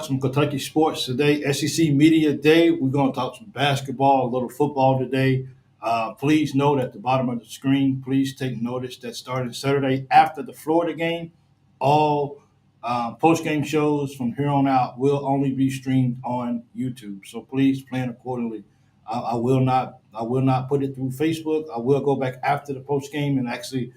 talk some Kentucky sports today. SEC Media Day. We're going to talk some basketball, a little football today. Please note at the bottom of the screen, please take notice that starting Saturday after the Florida game, all post-game shows from here on out will only be streamed on YouTube. So please plan accordingly. I will not put it through Facebook. I will go back after the post-game and actually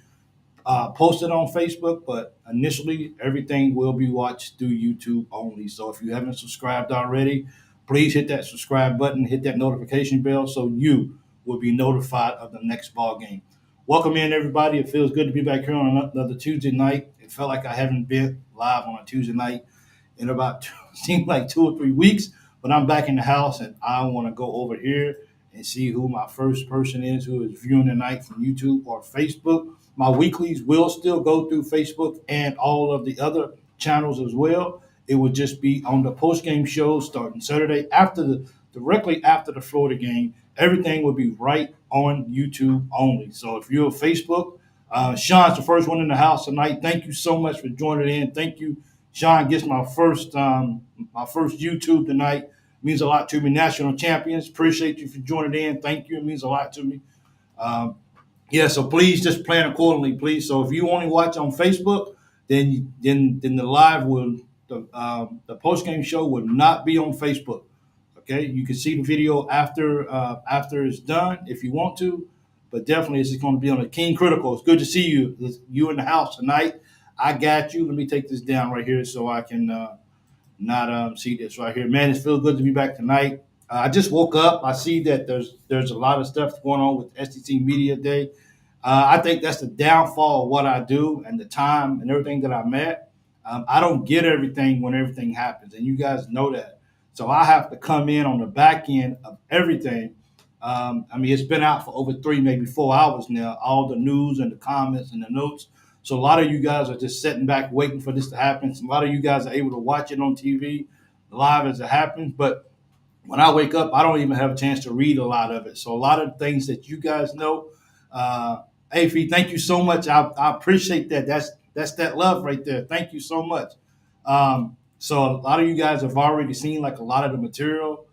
post it on Facebook, but initially everything will be watched through YouTube only. So if you haven't subscribed already, please hit that subscribe button, hit that notification bell so you will be notified of the next ball game. Welcome in, everybody. It feels good to be back here on another Tuesday night. It felt like I haven't been live on a Tuesday night in about seemed like 2 or 3 weeks, but I'm back in the house and I want to go over here and see who my first person is who is viewing tonight from YouTube or Facebook. My weeklies will still go through Facebook and all of the other channels as well. It would just be on the post-game shows starting Saturday directly after the Florida game. Everything will be right on YouTube only. So if you're on Facebook, Sean's the first one in the house tonight. Thank you so much for joining in. Thank you. Sean gets my first YouTube tonight. Means a lot to me. National champions. Appreciate you for joining in. Thank you. It means a lot to me. Yeah, so please just plan accordingly, please. So if you only watch on Facebook, then the live will the post game show will not be on Facebook. Okay, you can see the video after it's done if you want to, but definitely it's going to be on the King Critical. It's good to see you. You in the house tonight. I got you. Let me take this down right here so I can not see this right here. Man, it feels good to be back tonight. I just woke up. I see that there's a lot of stuff going on with SEC Media Day. I think that's the downfall of what I do and the time and everything that I'm at. I don't get everything when everything happens, and you guys know that. So I have to come in on the back end of everything. I mean, it's been out for over 3, maybe 4 hours now, all the news and the comments and the notes. So a lot of you guys are just sitting back waiting for this to happen. So a lot of you guys are able to watch it on TV live as it happens. But when I wake up, I don't even have a chance to read a lot of it. So a lot of things that you guys know, Afy, thank you so much. I appreciate that. That's that love right there. Thank you so much. So a lot of you guys have already seen like a lot of the material.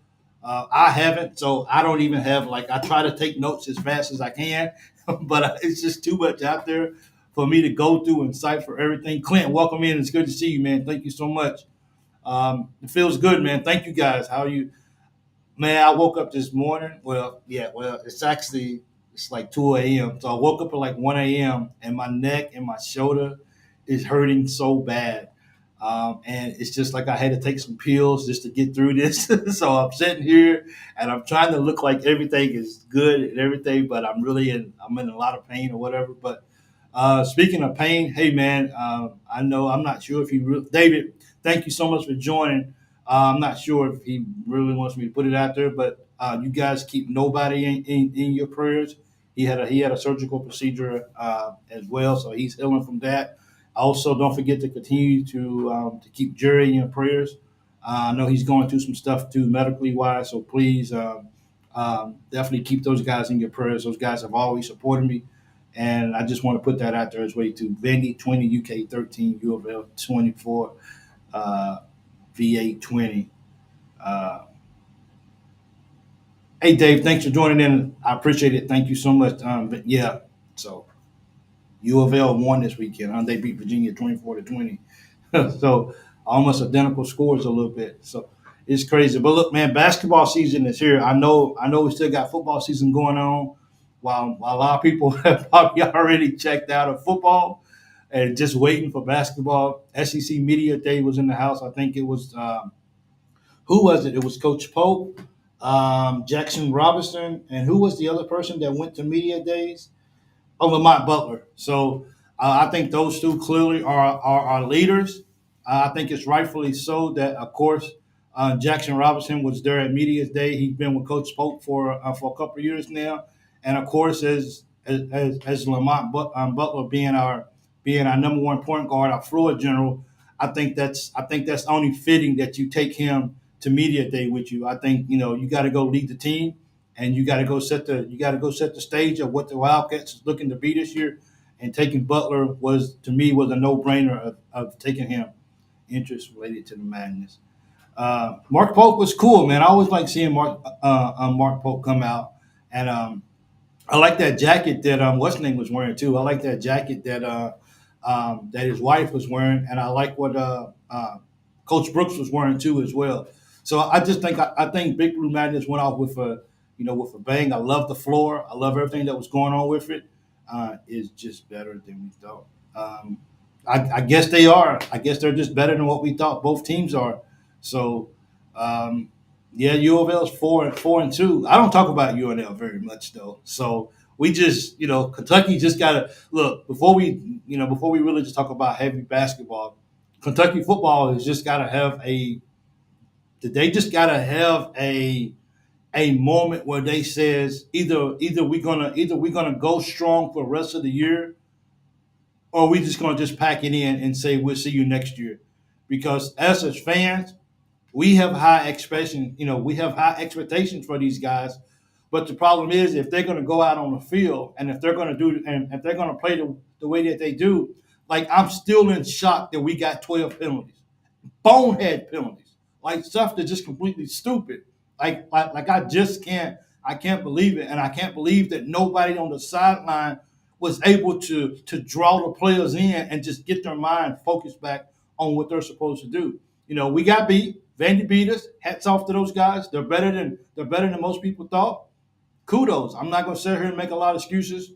I haven't, so I don't even have I try to take notes as fast as I can, but it's just too much out there for me to go through and cipher everything. Clint, welcome in. It's good to see you, man. Thank you so much. It feels good, man. Thank you guys. How are you? Man, I woke up this morning. It's like 2 a.m. So I woke up at like 1 a.m. and my neck and my shoulder is hurting so bad. And it's just like I had to take some pills just to get through this. So I'm sitting here and I'm trying to look like everything is good and everything, but I'm in a lot of pain or whatever. But speaking of pain, hey man, I know I'm not sure if David, thank you so much for joining. I'm not sure if he really wants me to put it out there, but you guys keep nobody in your prayers. He had a surgical procedure as well, so he's healing from that. Also, don't forget to continue to keep Jerry in your prayers. I know he's going through some stuff too, medically wise. So please, definitely keep those guys in your prayers. Those guys have always supported me, and I just want to put that out there as well too. Vandy 20, UK 13, U of L 24, VA 20. Hey Dave, thanks for joining in. I appreciate it. Thank you so much. So U of L won this weekend. They beat Virginia 24-20. So almost identical scores a little bit. So it's crazy. But look, man, basketball season is here. I know we still got football season going on, while a lot of people have probably already checked out of football and just waiting for basketball. SEC Media Day was in the house. I think it was who was it? It was Coach Pope, Jackson Robinson, and who was the other person that went to Media Days? Oh, Lamont Butler. So I think those two clearly are our leaders. I think it's rightfully so that, of course, Jackson Robinson was there at Media Day. He's been with Coach Pope for a couple of years now, and of course, as Lamont Butler being our number one point guard, our floor general, I think that's only fitting that you take him to Media Day with you. I think you got to go lead the team. And you got to go set the stage of what the Wildcats is looking to be this year. And taking Butler was a no-brainer of taking him. Interest related to the madness. Mark Pope was cool, man. I always like seeing Mark Pope come out, and I like that jacket that what's his name was wearing too. I like that jacket that his wife was wearing, and I like what Coach Brooks was wearing too as well. So I just think I think Big Blue Madness went off with a with a bang. I love the floor. I love everything that was going on with it. It's just better than we thought. Um, I guess they are. I guess they're just better than what we thought both teams are. So um, yeah, U of L is 4-2. I don't talk about UNL very much though. So we just Kentucky just gotta look before we really just talk about heavy basketball. Kentucky football has just gotta have they just gotta have a moment where they says either we gonna go strong for the rest of the year, or we just gonna just pack it in and say we'll see you next year. Because as fans, we have high expectations. We have high expectations for these guys. But the problem is, if they're going to go out on the field and if they're going to if they're going to play the way that they do, like I'm still in shock that we got 12 penalties, bonehead penalties, like stuff that's just completely stupid. Like I can't believe it, and I can't believe that nobody on the sideline was able to draw the players in and just get their mind focused back on what they're supposed to do. We got beat. Vandy beat us. Hats off to those guys. They're better than most people thought. Kudos. I'm not going to sit here and make a lot of excuses.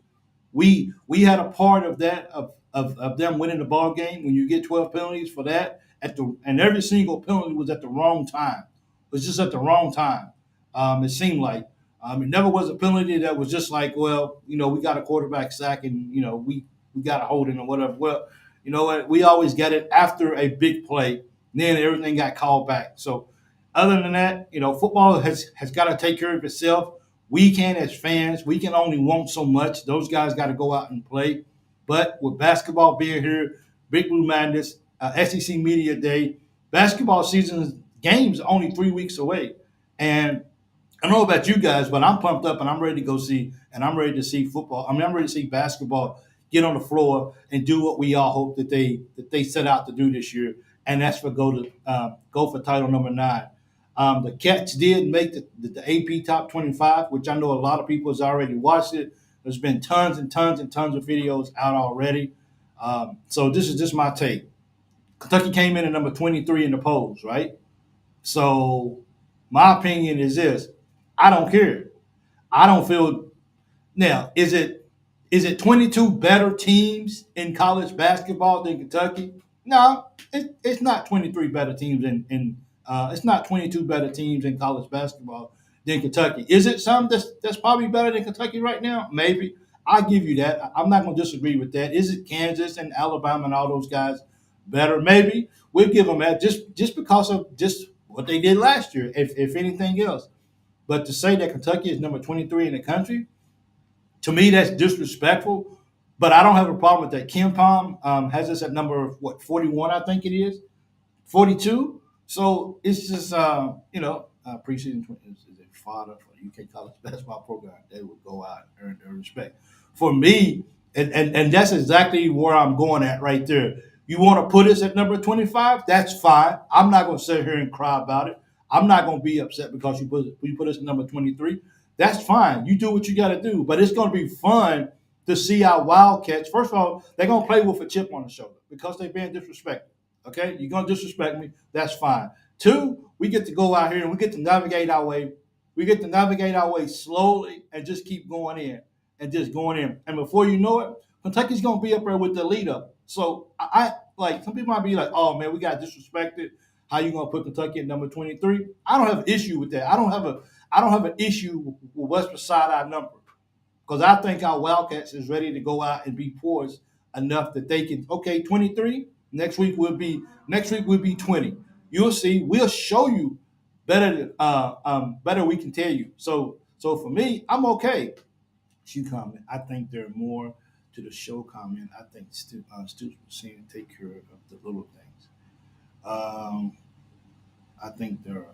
We had a part of that of them winning the ball game when you get 12 penalties for that and every single penalty was at the wrong time. It was just at the wrong time. It seemed like it never was a penalty that was just like, well, we got a quarterback sack and we got a holding or whatever. Well, you know what? We always get it after a big play. Then everything got called back. So other than that, football has got to take care of itself. We can, as fans, we can only want so much. Those guys got to go out and play. But with basketball being here, Big Blue Madness, SEC Media Day, basketball season games are only 3 weeks away. And I don't know about you guys, but I'm pumped up and I'm ready to go see, and I'm ready to see football. I'm ready to see basketball get on the floor and do what we all hope that they set out to do this year, and that's go for title number 9. The Cats did make the AP top 25, which I know a lot of people has already watched it. There's been tons and tons and tons of videos out already. So this is just my take. Kentucky came in at number 23 in the polls, right? So my opinion is this: I don't care. I don't feel now. Is it 22 better teams in college basketball than Kentucky? No, it's not 23 better teams in it's not 22 better teams in college basketball than Kentucky. Is it some that's probably better than Kentucky right now? Maybe. I give you that. I'm not going to disagree with that. Is it Kansas and Alabama and all those guys better? Maybe. We'll give them that just because of just what they did last year, if anything else. But to say that Kentucky is number 23 in the country, to me, that's disrespectful. But I don't have a problem with that. KenPom has us at number, 41, I think it is, 42. So it's just, preseason is a fodder for the UK college basketball program. They would go out and earn their respect. For me, and that's exactly where I'm going at right there. You want to put us at number 25? That's fine. I'm not going to sit here and cry about it. I'm not going to be upset because you put us at number 23. That's fine. You do what you got to do. But it's going to be fun to see our Wildcats. First of all, they're going to play with a chip on the shoulder because they're being disrespected. Okay? You're going to disrespect me. That's fine. Two, we get to go out here and we get to navigate our way. We get to navigate our way slowly and just keep going in and just going in. And before you know it, Kentucky's going to be up there with the lead up. So I like some people might be like, oh man, we got disrespected. How you going to put Kentucky at number 23? I don't have an issue with that. I don't have an issue with what's beside our number because I think our Wildcats is ready to go out and be poised enough that they can. Okay, 23. Next week will be 20. You'll see. We'll show you better. Better we can tell you. So for me, I'm okay. Shoe comment. I think there are more to the show comment. I think students were saying take care of the little things. Um, I think there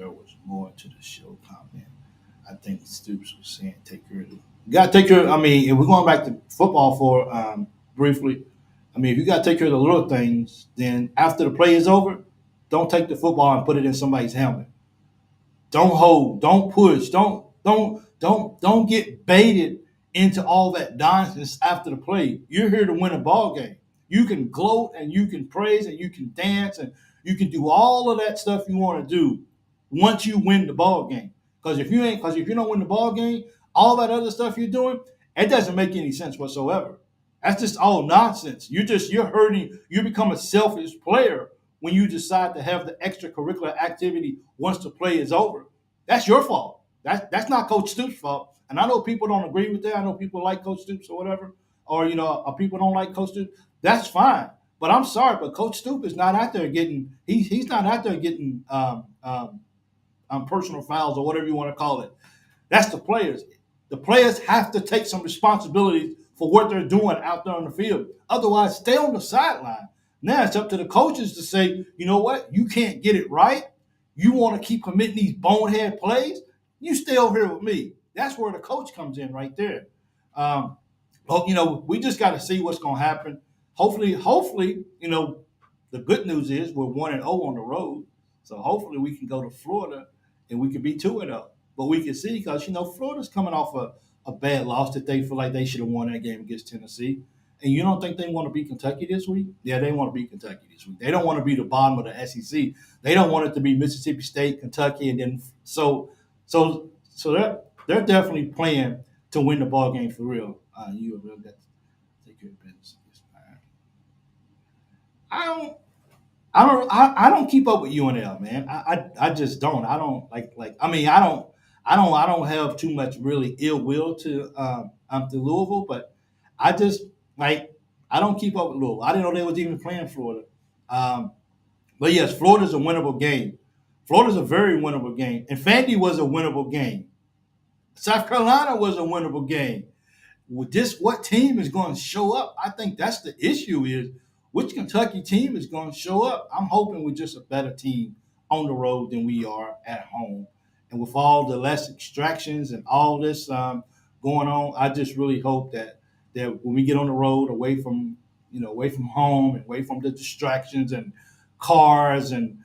was more to the show comment. I think Stoops was saying take care of it. You got to take care. I mean, if we're going back to football for briefly, I mean, if you got to take care of the little things, then after the play is over, don't take the football and put it in somebody's helmet. Don't hold, don't push, don't get baited into all that nonsense after the play. You're here to win a ball game. You can gloat and you can praise and you can dance and you can do all of that stuff you want to do once you win the ball game. Because if you don't win the ball game, all that other stuff you're doing, it doesn't make any sense whatsoever. That's just all nonsense. You're hurting. You become a selfish player when you decide to have the extracurricular activity once the play is over. That's your fault. That's not Coach Stoops' fault. And I know people don't agree with that. I know people like Coach Stoops or whatever, or people don't like Coach Stoops. That's fine. But I'm sorry, but Coach Stoops is not out there getting. He's not out there getting personal fouls or whatever you want to call it. That's the players. The players have to take some responsibility for what they're doing out there on the field. Otherwise, stay on the sideline. Now it's up to the coaches to say, you know what, you can't get it right. You want to keep committing these bonehead plays. You stay over here with me. That's where the coach comes in right there. We just got to see what's going to happen. Hopefully, the good news is we're 1-0 on the road. So hopefully we can go to Florida and we can be 2-0. But we can see because, Florida's coming off a bad loss that they feel like they should have won that game against Tennessee. And you don't think they want to beat Kentucky this week? Yeah, they want to beat Kentucky this week. They don't want to be the bottom of the SEC. They don't want it to be Mississippi State, Kentucky, and then so they're definitely playing to win the ball game for real. You have really got to take care of business. I don't keep up with UNL, man. I just don't. I don't I don't have too much really ill will to Louisville, but I just I don't keep up with Louisville. I didn't know they was even playing Florida. But yes, Florida's a winnable game. Florida's a very winnable game. And Fandy was a winnable game. South Carolina was a winnable game. With this, what team is going to show up? I think that's the issue is which Kentucky team is going to show up. I'm hoping we're just a better team on the road than we are at home. And with all the less extractions and all this going on, I just really hope that when we get on the road, away from home, and away from the distractions and cars and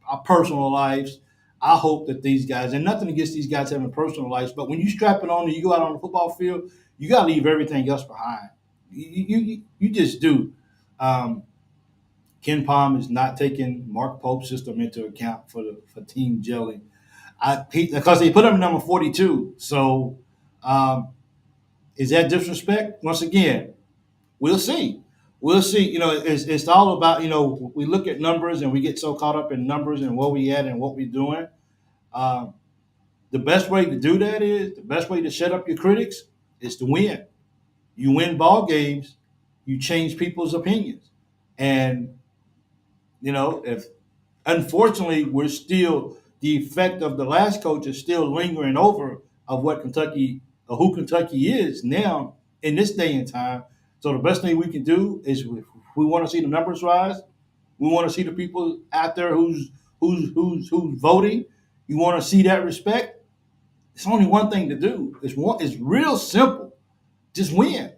our personal lives, I hope that these guys, and nothing against these guys having personal lives, but when you strap it on and you go out on the football field, you got to leave everything else behind. You just do. Ken Palm is not taking Mark Pope's system into account for team gelling. Because they put him number 42. So is that disrespect? Once again, we'll see. We'll see. It's all about, we look at numbers and we get so caught up in numbers and where we at and what we're doing. The best way to do that the best way to shut up your critics is to win. You win ball games, you change people's opinions. And, if unfortunately we're still, the effect of the last coach is still lingering over of what Kentucky, or who Kentucky is now in this day and time. So the best thing we can do is we want to see the numbers rise. We want to see the people out there who's voting. You want to see that respect. It's only one thing to do. It's real simple. Just win.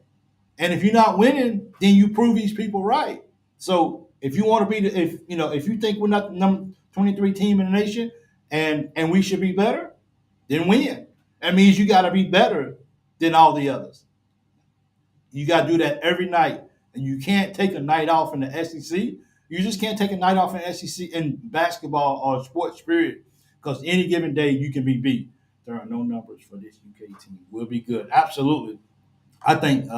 And if you're not winning, then you prove these people right. So if you want to be if you think we're not the number 23 team in the nation and we should be better, then win. That means you got to be better than all the others. You got to do that every night. And you can't take a night off in the SEC. You just can't take a night off in the SEC in basketball or sports period, because any given day you can be beat. There are no numbers for this UK team. We'll be good. Absolutely. I think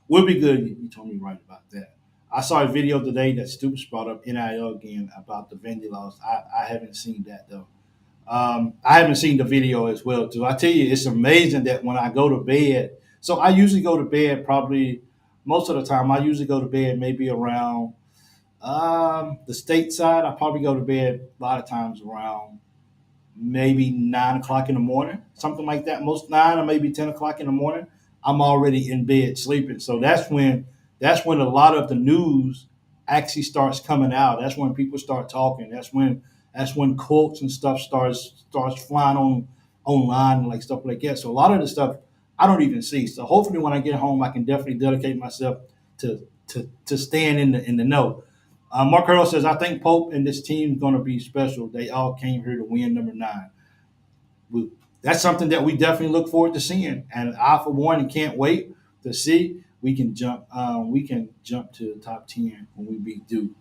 we'll be good. You told me right about that. I saw a video today that Stoops brought up NIL again about the Vandy laws. I haven't seen that, though. I haven't seen the video as well, too. I tell you, it's amazing that when I go to bed, so I usually go to bed probably most of the time. I usually go to bed maybe around the state side. I probably go to bed a lot of times around maybe 9 o'clock in the morning, something like that. Most 9 or maybe 10 o'clock in the morning, I'm already in bed sleeping. So that's when a lot of the news actually starts coming out. That's when people start talking. That's when quotes and stuff starts flying online and like stuff like that. So a lot of the stuff I don't even see. So hopefully when I get home, I can definitely dedicate myself to staying in the know. Mark Earl says, I think Pope and this team is going to be special. They all came here to win number 9. That's something that we definitely look forward to seeing. And I, for one, can't wait to see we can jump. We can jump to the top 10 when we beat Duke.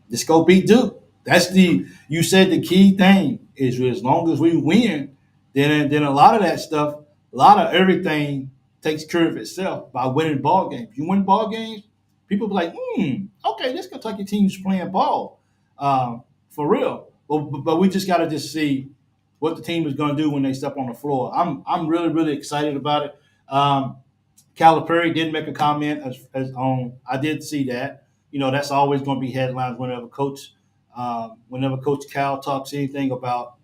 Let's go beat Duke. That's the you said the key thing is as long as we win, then a lot of that stuff, a lot of everything takes care of itself by winning ball games. You win ball games, people be like, okay, this Kentucky team's playing ball, for real. But we just got to just see what the team is going to do when they step on the floor. I'm really really excited about it. Calipari did make a comment as on. I did see that. That's always going to be headlines whenever Coach Cal talks anything about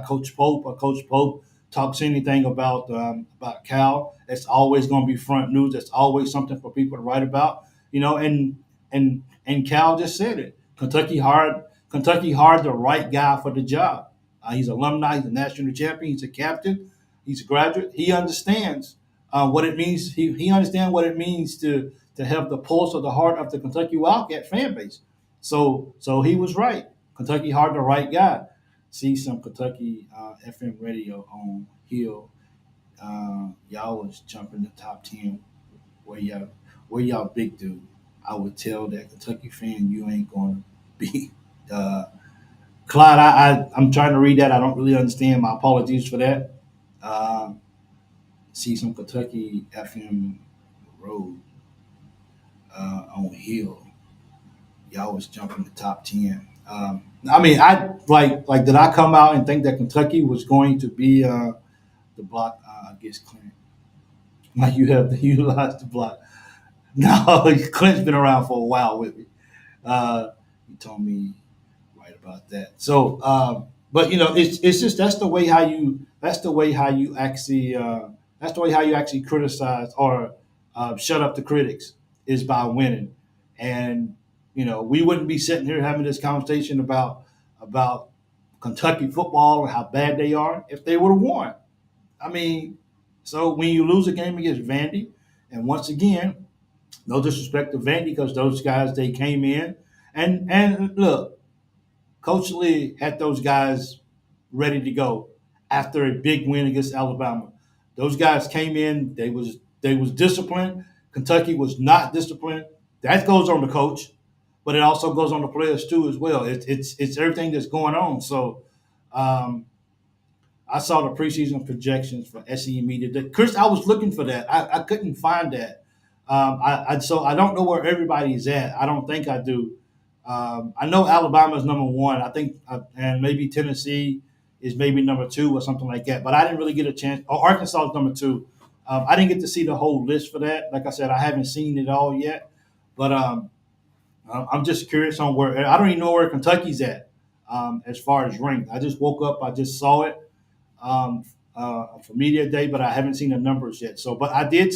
Coach Pope or Coach Pope talks anything about Cal. It's always going to be front news. It's always something for people to write about. And Cal just said it. Kentucky hired the right guy for the job. He's an alumni. He's a national champion. He's a captain. He's a graduate. He understands what it means. He understands what it means to have the pulse of the heart of the Kentucky Wildcat fan base. So he was right. Kentucky hired the right guy. See some Kentucky FM radio on Hill. Y'all was jumping the top 10. Where y'all big dude? I would tell that Kentucky fan you ain't going to be. Clyde, I'm trying to read that. I don't really understand. My apologies for that. Uh, See some Kentucky FM road on Hill. Y'all was jumping the top 10. I mean, I like did I come out and think that Kentucky was going to be the block against Clint? Like you have to utilize the block. No, Clint's been around for a while with me. He told me right about that. So, but it's just that's the way how you actually criticize or shut up the critics is by winning. And we wouldn't be sitting here having this conversation about Kentucky football or how bad they are if they would have won. I mean, so when you lose a game against Vandy, and once again, no disrespect to Vandy because those guys they came in and look, Coach Lee had those guys ready to go after a big win against Alabama. Those guys came in, they was disciplined. Kentucky was not disciplined. That goes on the coach, but it also goes on the players too as well. It's everything that's going on. So um, I saw the preseason projections for SE Media. Chris, I was looking for that. I couldn't find that. So I don't know where everybody's at. I don't think I do. I know Alabama is number one. I think, and maybe Tennessee is maybe number 2 or something like that. But I didn't really get a chance. Oh, Arkansas is number 2. I didn't get to see the whole list for that. Like I said, I haven't seen it all yet. But I'm just curious on where. I don't even know where Kentucky's at as far as ranked. I just woke up. I just saw it um, for media day, but I haven't seen the numbers yet. So, but I did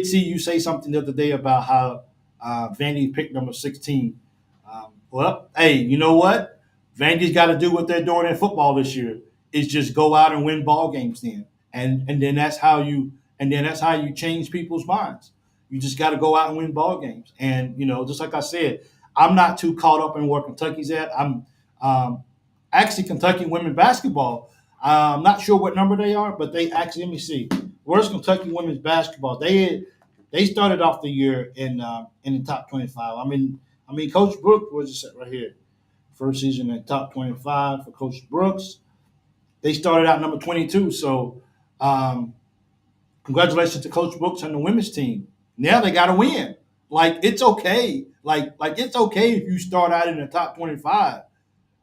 see you say something the other day about how Vandy picked number 16. Well, hey, you know what? Vandy's got to do what they're doing in football this year. Is just go out and win ball games then, and then that's how you change people's minds. You just got to go out and win ball games, and just like I said, I'm not too caught up in where Kentucky's at. I'm actually Kentucky women basketball. I'm not sure what number they are, but they actually let me see. Where's Kentucky women's basketball? They started off the year in the top 25. I mean, Coach Brooks was just right here. First season in the top 25 for Coach Brooks. They started out number 22. So, congratulations to Coach Brooks and the women's team. Now they got to win. Like it's okay. Like it's okay if you start out in the top 25,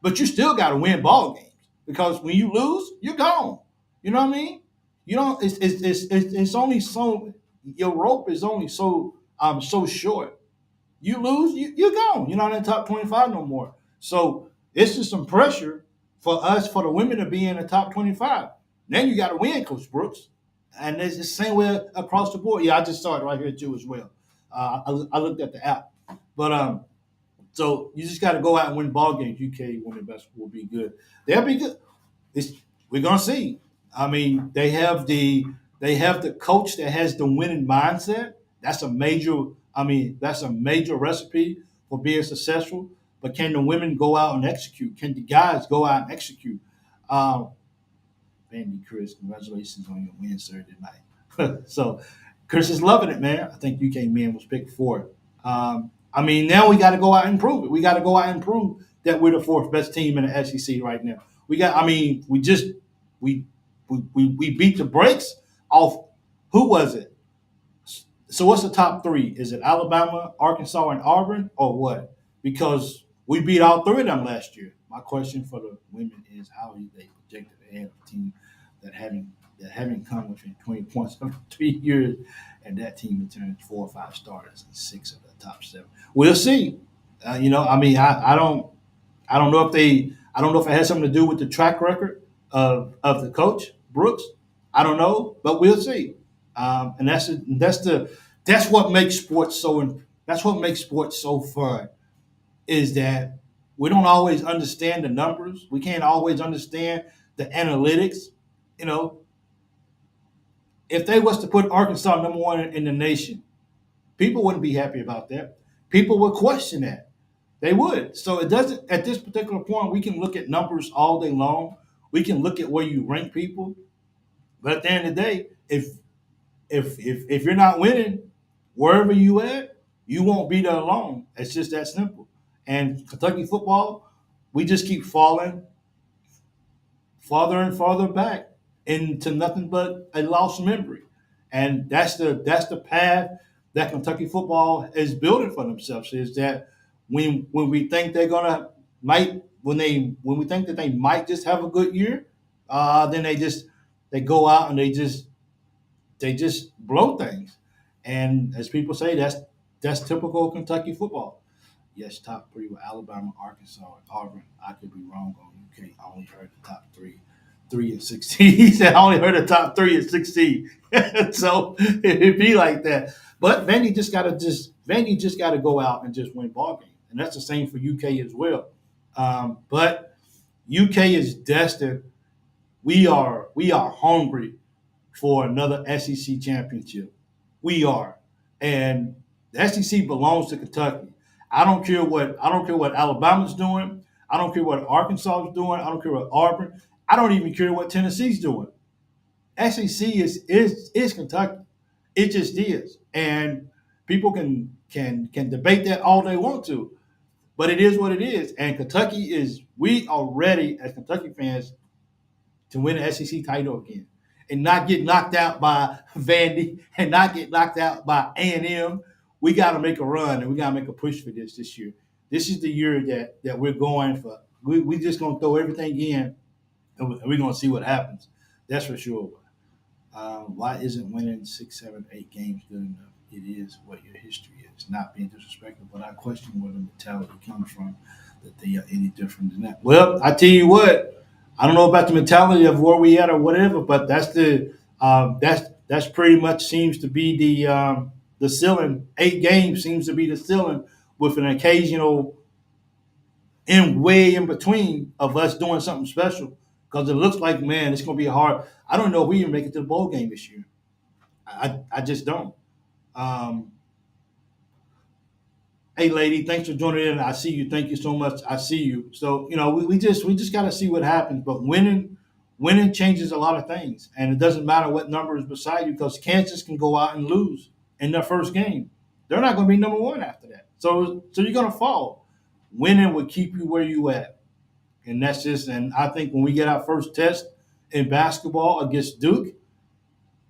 but you still got to win ball games because when you lose, you're gone. You know what I mean? You don't. It's only so your rope is only so short. You lose, you're gone. You're not in the top 25 no more. So it's just some pressure for us, for the women to be in the top 25. Then you got to win, Coach Brooks. And it's the same way across the board. Yeah, I just saw it right here too as well. I looked at the app. But so you just got to go out and win ball games. UK women basketball will be good. They'll be good. It's, we're gonna see. I mean, they have the coach that has the winning mindset. That's a major. I mean, that's a major recipe for being successful, but can the women go out and execute? Can the guys go out and execute? Um, Andy, Chris, congratulations on your win Saturday night. So Chris is loving it, man. I think UK men was picked for it. I mean, now we got to go out and prove it. We got to go out and prove that we're the fourth best team in the SEC right now. We got. I mean, we just we beat the brakes off. Who was it? So what's the top three? Is it Alabama, Arkansas, and Auburn, or what? Because we beat all three of them last year. My question for the women is how are they projected ahead of a team that haven't come within 20 points over 3 years, and that team returns 4 or 5 starters and 6 of the top 7. We'll see. I mean, I don't know if it has something to do with the track record of the coach Brooks. I don't know, but we'll see. And that's what makes sports so fun is that we don't always understand the numbers. We can't always understand the analytics. You know, if they was to put Arkansas number one in the nation, people wouldn't be happy about that. People would question that. They would. So it doesn't. At this particular point, we can look at numbers all day long. We can look at where you rank people, but at the end of the day, if you're not winning wherever you at, you won't be there alone. It's just that simple. And Kentucky football, we just keep falling farther and farther back into nothing but a lost memory. And that's the path that Kentucky football is building for themselves. Is that when we think they're gonna might when we think that they might just have a good year, then they go out and they just blow things. And as people say, that's typical Kentucky football. Yes, top three were Alabama, Arkansas, and Auburn. I could be wrong on UK. I only heard the top three and 16. He said I only heard the top 3 and 16. So it'd be like that. But Vandy just gotta go out and just win ball games, and that's the same for UK as well. But UK is destined. We are hungry for another SEC championship. We are, and the SEC belongs to Kentucky. I don't care what Alabama's doing. I don't care what Arkansas is doing. I don't care what Auburn. I don't even care what Tennessee's doing. SEC is Kentucky. It just is, and people can debate that all they want to, but it is what it is. And Kentucky is. We are ready as Kentucky fans to win the SEC title again, and not get knocked out by Vandy and not get knocked out by A&M. We got to make a run and we got to make a push for this year. This is the year that we're going for. We just gonna throw everything in and we're gonna see what happens. That's for sure. Why isn't winning 6, 7, 8 games good enough? It is what your history is. Not being disrespectful, but I question where the mentality comes from that they are any different than that. Well, I tell you what, I don't know about the mentality of where we at or whatever, but that's pretty much seems to be the ceiling. 8 games seems to be the ceiling, with an occasional way in between of us doing something special. Because it looks like, man, it's going to be hard. I don't know if we even make it to the bowl game this year. I just don't. Um, Hey, lady, thanks for joining in. I see you. Thank you so much. I see you. So we just got to see what happens. But winning changes a lot of things, and it doesn't matter what number is beside you because Kansas can go out and lose in their first game. They're not going to be number one after that. So you're going to fall. Winning will keep you where you at, and that's just. And I think when we get our first test in basketball against Duke,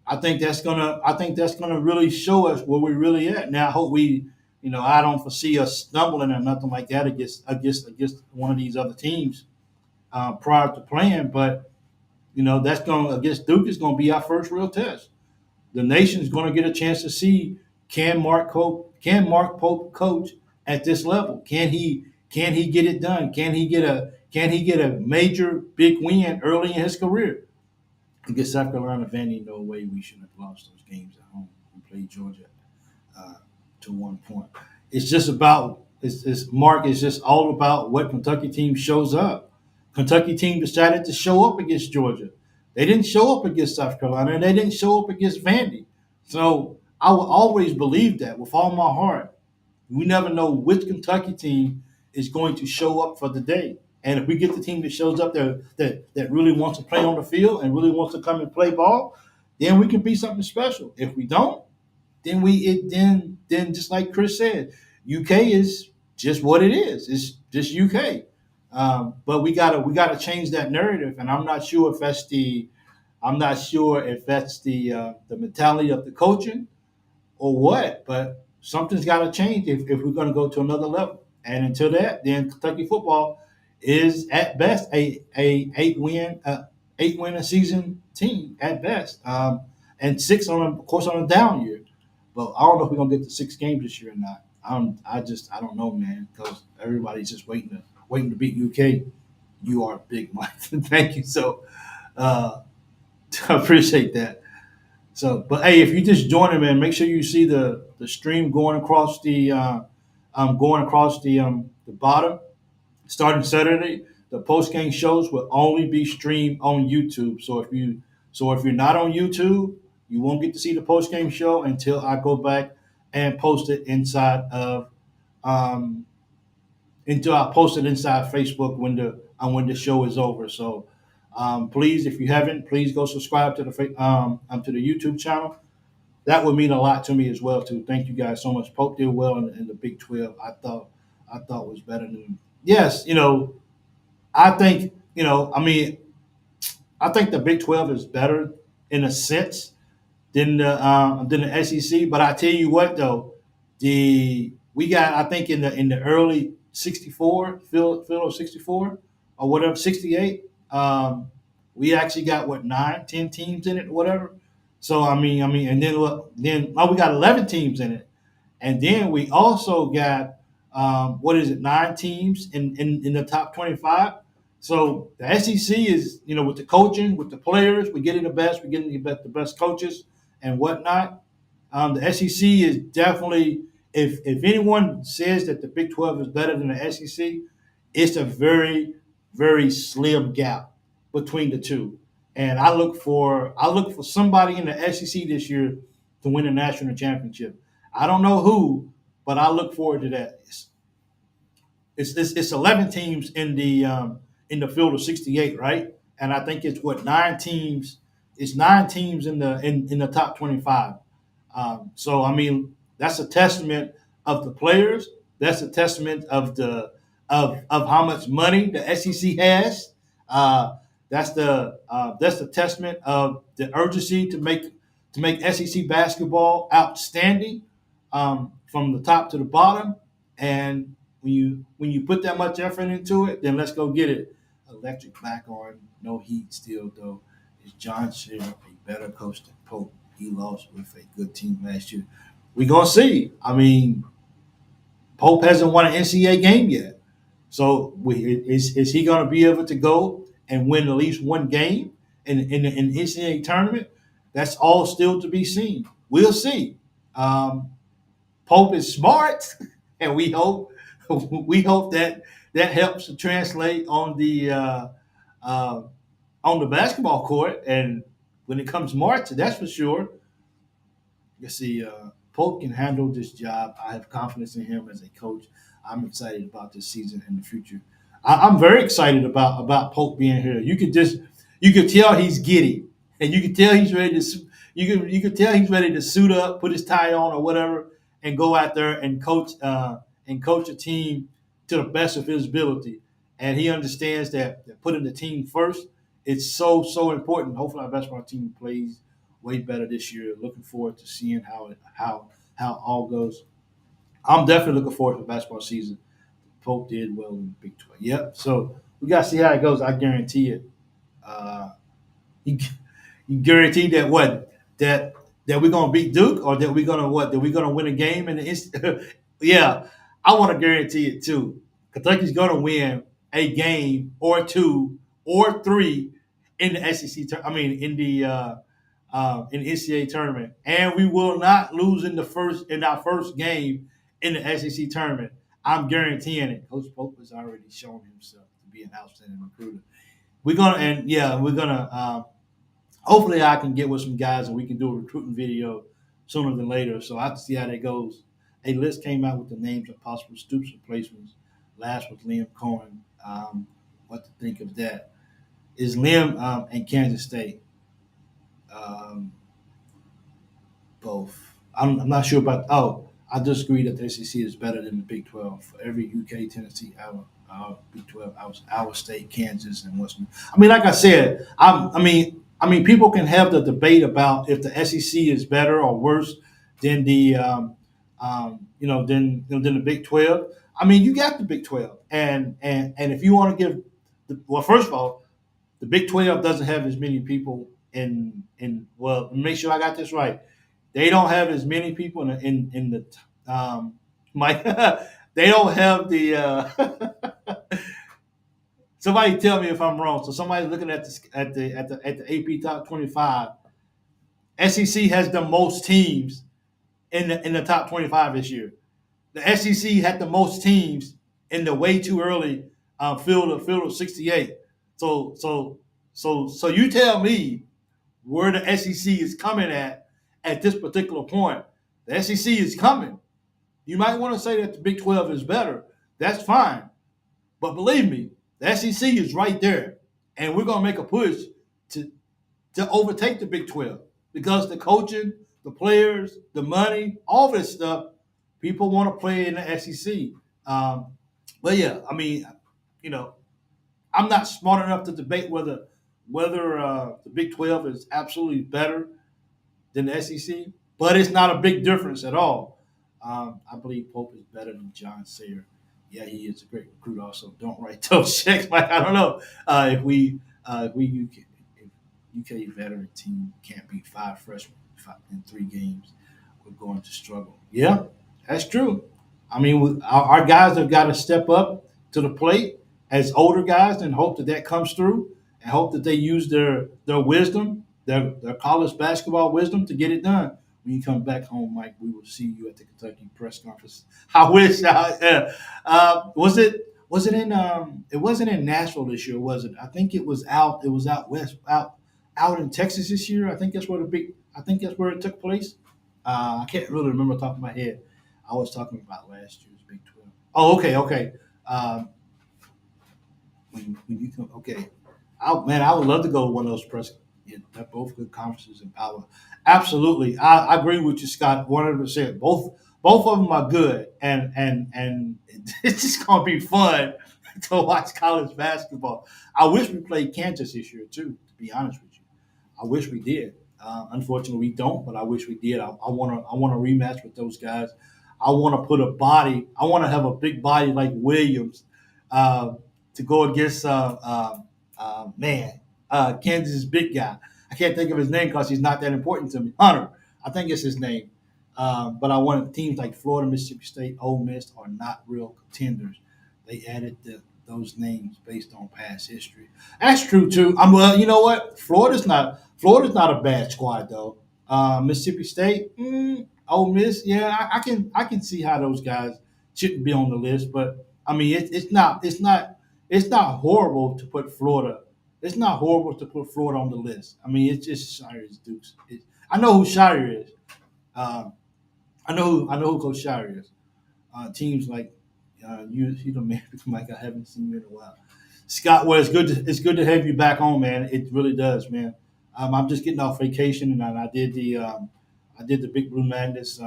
I think that's gonna really show us where we're really at. Now I hope I don't foresee us stumbling or nothing like that against one of these other teams prior to playing. But that's going against Duke is going to be our first real test. The nation's going to get a chance to see can Mark Pope coach at this level? Can he get it done? Can he get a major big win early in his career? Against South Carolina, Vandy, no way we should have lost those games at home. We played Georgia uh, to 1 point. It's just about Mark. It's just all about what Kentucky team shows up. Kentucky team decided to show up against Georgia. They didn't show up against South Carolina, and they didn't show up against Vandy. So I will always believe that with all my heart. We never know which Kentucky team is going to show up for the day. And if we get the team that shows up there that really wants to play on the field and really wants to come and play ball, then we can be something special. If we don't, then then just like Chris said, UK is just what it is. It's just UK. But we gotta change that narrative, and I'm not sure if that's the mentality of the coaching or what, but something's got to change if we're going to go to another level. And until that, then Kentucky football is at best a eight win a season team at best, and six on of course on a down year. But I don't know if we're gonna get to 6 games this year or not. I don't know, man, because everybody's just waiting to beat UK. You are big, Mike. Thank you. So uh, I appreciate that. So, but hey, if you just joining, man, make sure you see the stream going across the bottom starting Saturday. The post game shows will only be streamed on YouTube. So if you're not on YouTube, you won't get to see the post game show until I go back and post it um, inside Facebook when the show is over. So please, if you haven't, please go subscribe to to the YouTube channel. That would mean a lot to me as well too. Thank you guys so much. Pope did well in the Big 12. I thought was better than yes. I think I think the Big 12 is better in a sense than the SEC. But I tell you what though, the we got I think in the early 64 field of 64 or whatever 68. We actually got what 9, 10 teams in it or whatever. So and then we got 11 teams in it, and then we also got what is it 9 teams in the top 25. So the SEC is with the coaching, with the players, we're getting the best, we're getting the best coaches and whatnot. The SEC is definitely, if anyone says that the Big 12 is better than the SEC, it's a very very slim gap between the two. And I look for somebody in the SEC this year to win a national championship. I don't know who, but I look forward to that. It's 11 teams in the field of 68, right? And I think it's what 9 teams. It's 9 teams in the top 25. So that's a testament of the players. That's a testament of how much money the SEC has. Uh, that's the testament of the urgency to make SEC basketball outstanding from the top to the bottom. And when you put that much effort into it, then let's go get it. Electric back on, no heat still though. Is John Scherer a better coach than Pope? He lost with a good team last year. We're gonna see. Pope hasn't won an NCAA game yet, so is he gonna be able to go and win at least one game in the NCAA tournament? That's all still to be seen. We'll see. Um, Pope is smart, and we hope that helps to translate uh, on the basketball court. And when it comes March, that's for sure. You see, Pope can handle this job. I have confidence in him as a coach. I'm excited about this season and the future. I'm very excited about Pope being here. You could tell he's giddy, and you could tell he's ready to. You could tell he's ready to suit up, put his tie on or whatever, and go out there and coach a team to the best of his ability. And he understands that putting the team first, it's so important. Hopefully, our basketball team plays way better this year. Looking forward to seeing how all goes. I'm definitely looking forward to the basketball season. Pope did well in the Big 12. Yep. So we got to see how it goes. I guarantee it. Uh, you, you guarantee that what that we're gonna beat Duke, or that we're gonna what that we're gonna win a game in the yeah. I want to guarantee it too. Kentucky's gonna win a game or two or three in the SEC. In the NCAA tournament, and we will not lose in our first game in the SEC tournament. I'm guaranteeing it. Coach Pope has already shown himself to be an outstanding recruiter. We're gonna. Hopefully, I can get with some guys and we can do a recruiting video sooner than later. So I have to see how that goes. a list came out with the names of possible Stoops replacements. Last was Liam Cohen. What to think of that? Is Liam and Kansas State um, both? I'm not sure about. Oh, I disagree that the SEC is better than the Big 12. For every UK, Tennessee, Big 12, Iowa State, Kansas, and West. I mean, like I said, I mean, people can have the debate about if the SEC is better or worse than the, than the Big 12. I mean, you got the Big 12, and if you want to give, well, first of all, the Big 12 doesn't have as many people in. Well, make sure I got this right. They don't have as many people in the my they don't have the somebody tell me if I'm wrong. So somebody's looking at the AP top 25. SEC has the most teams in the top 25 this year. The SEC had the most teams in the way too early field of 68. So you tell me where the SEC is coming at this particular point. The SEC is coming. You might want to say that the Big 12 is better. That's fine. But believe me, the SEC is right there. And we're going to make a push to, to overtake the Big 12 because the coaching, the players, the money, all this stuff, people want to play in the SEC. Um, but yeah, I mean, you know, I'm not smart enough to debate whether the Big 12 is absolutely better than the SEC, but it's not a big difference at all. I believe Pope is better than John Sayer. Yeah, he is a great recruit. Also, don't write those checks. Like I don't know if we UK veteran team can't beat five freshmen in 3 games, we're going to struggle. Yeah, that's true. I mean, our guys have got to step up to the plate as older guys and hope that that comes through and hope that they use their wisdom, their college basketball wisdom to get it done. When you come back home, Mike, we will see you at the Kentucky press conference. I wish. Was it in? It wasn't in Nashville this year, was it? I think it was out. It was out west, out in Texas this year. I think that's where the big. I think that's where it took place. I can't really remember off the top of my head. I was talking about last year's Big 12. Oh, okay, okay. Um, when you come, okay. Man, I would love to go to one of those press. Yeah, they're both good conferences in power. Absolutely, I agree with you, Scott. 100%. Both of them are good, and it's just gonna be fun to watch college basketball. I wish we played Kansas this year too. To be honest with you, I wish we did. Unfortunately, we don't, but I wish we did. I want to rematch with those guys. I want to put a body. I want to have a big body like Williams uh, to go against Kansas' big guy. I can't think of his name because he's not that important to me. Hunter, I think it's his name. But I wanted teams like Florida, Mississippi State, Ole Miss are not real contenders. They added those names based on past history. That's true too. Well, you know what? Florida's not a bad squad though. Mississippi State, Ole Miss, yeah, I can see how those guys shouldn't be on the list, but I mean it's not horrible to put Florida. It's not horrible to put Florida on the list. I mean, it's just Shire's Dukes. I know who Shire is. Um, I know who Coach Shire is. Teams like you know, man, like I haven't seen you in a while. Scott, well, it's good to have you back home, man. It really does, man. I'm just getting off vacation, and I did the Big Blue Madness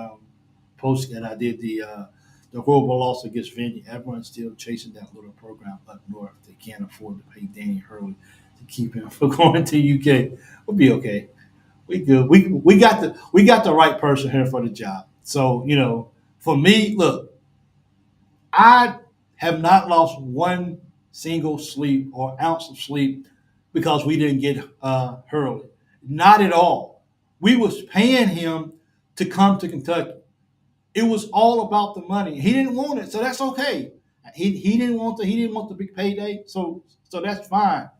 post, and I did the horrible loss against Vinny. Everyone's still chasing that little program up north. They can't afford to pay Danny Hurley to keep him from going to UK. We'll be okay. We good. We got the right person here for the job. So for me, look, I have not lost one single sleep or ounce of sleep because we didn't get Hurley. Not at all. We was paying him to come to Kentucky. It was all about the money. He didn't want it, so that's okay. He didn't want the big payday, so that's fine.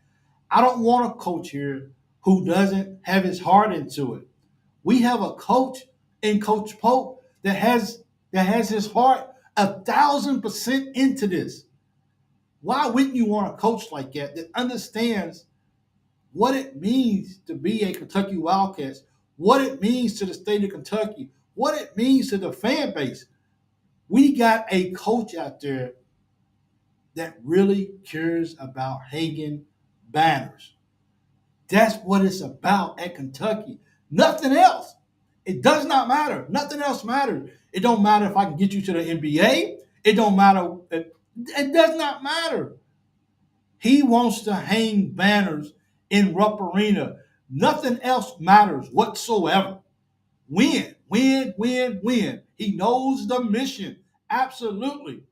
I don't want a coach here who doesn't have his heart into it. We have a coach in Coach Pope that has his heart 1,000% into this. Why wouldn't you want a coach like that understands what it means to be a Kentucky Wildcats, what it means to the state of Kentucky, what it means to the fan base? We got a coach out there that really cares about hanging banners. That's what it's about at Kentucky. Nothing else. It does not matter. Nothing else matters. It don't matter if I can get you to the NBA. It don't matter. It does not matter. He wants to hang banners in Rupp Arena. Nothing else matters whatsoever. Win, win, win, win. He knows the mission. Absolutely.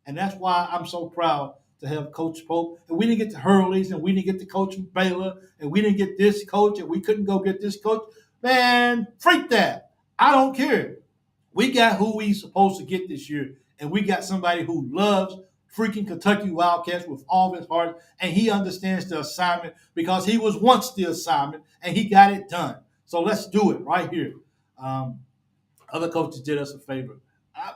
And that's why I'm so proud to have Coach Pope. And we didn't get the Hurleys, and we didn't get the coach from Baylor, and we didn't get this coach, and we couldn't go get this coach. Man, freak that. I don't care. We got who we supposed to get this year, and we got somebody who loves freaking Kentucky Wildcats with all his heart, and he understands the assignment because he was once the assignment, and he got it done. So let's do it right here. Um, Other coaches did us a favor.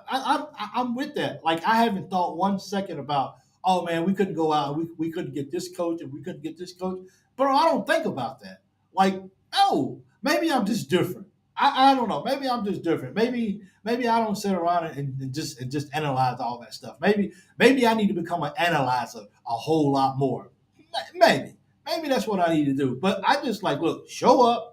I'm with that. Like, I haven't thought 1 second about, oh man, we couldn't go out, we couldn't get this coach, and we couldn't get this coach. Bro, I don't think about that. Like, oh, maybe I'm just different. I don't know. Maybe I'm just different. Maybe I don't sit around and just analyze all that stuff. Maybe I need to become an analyzer a whole lot more. Maybe that's what I need to do. But I just like, look, show up.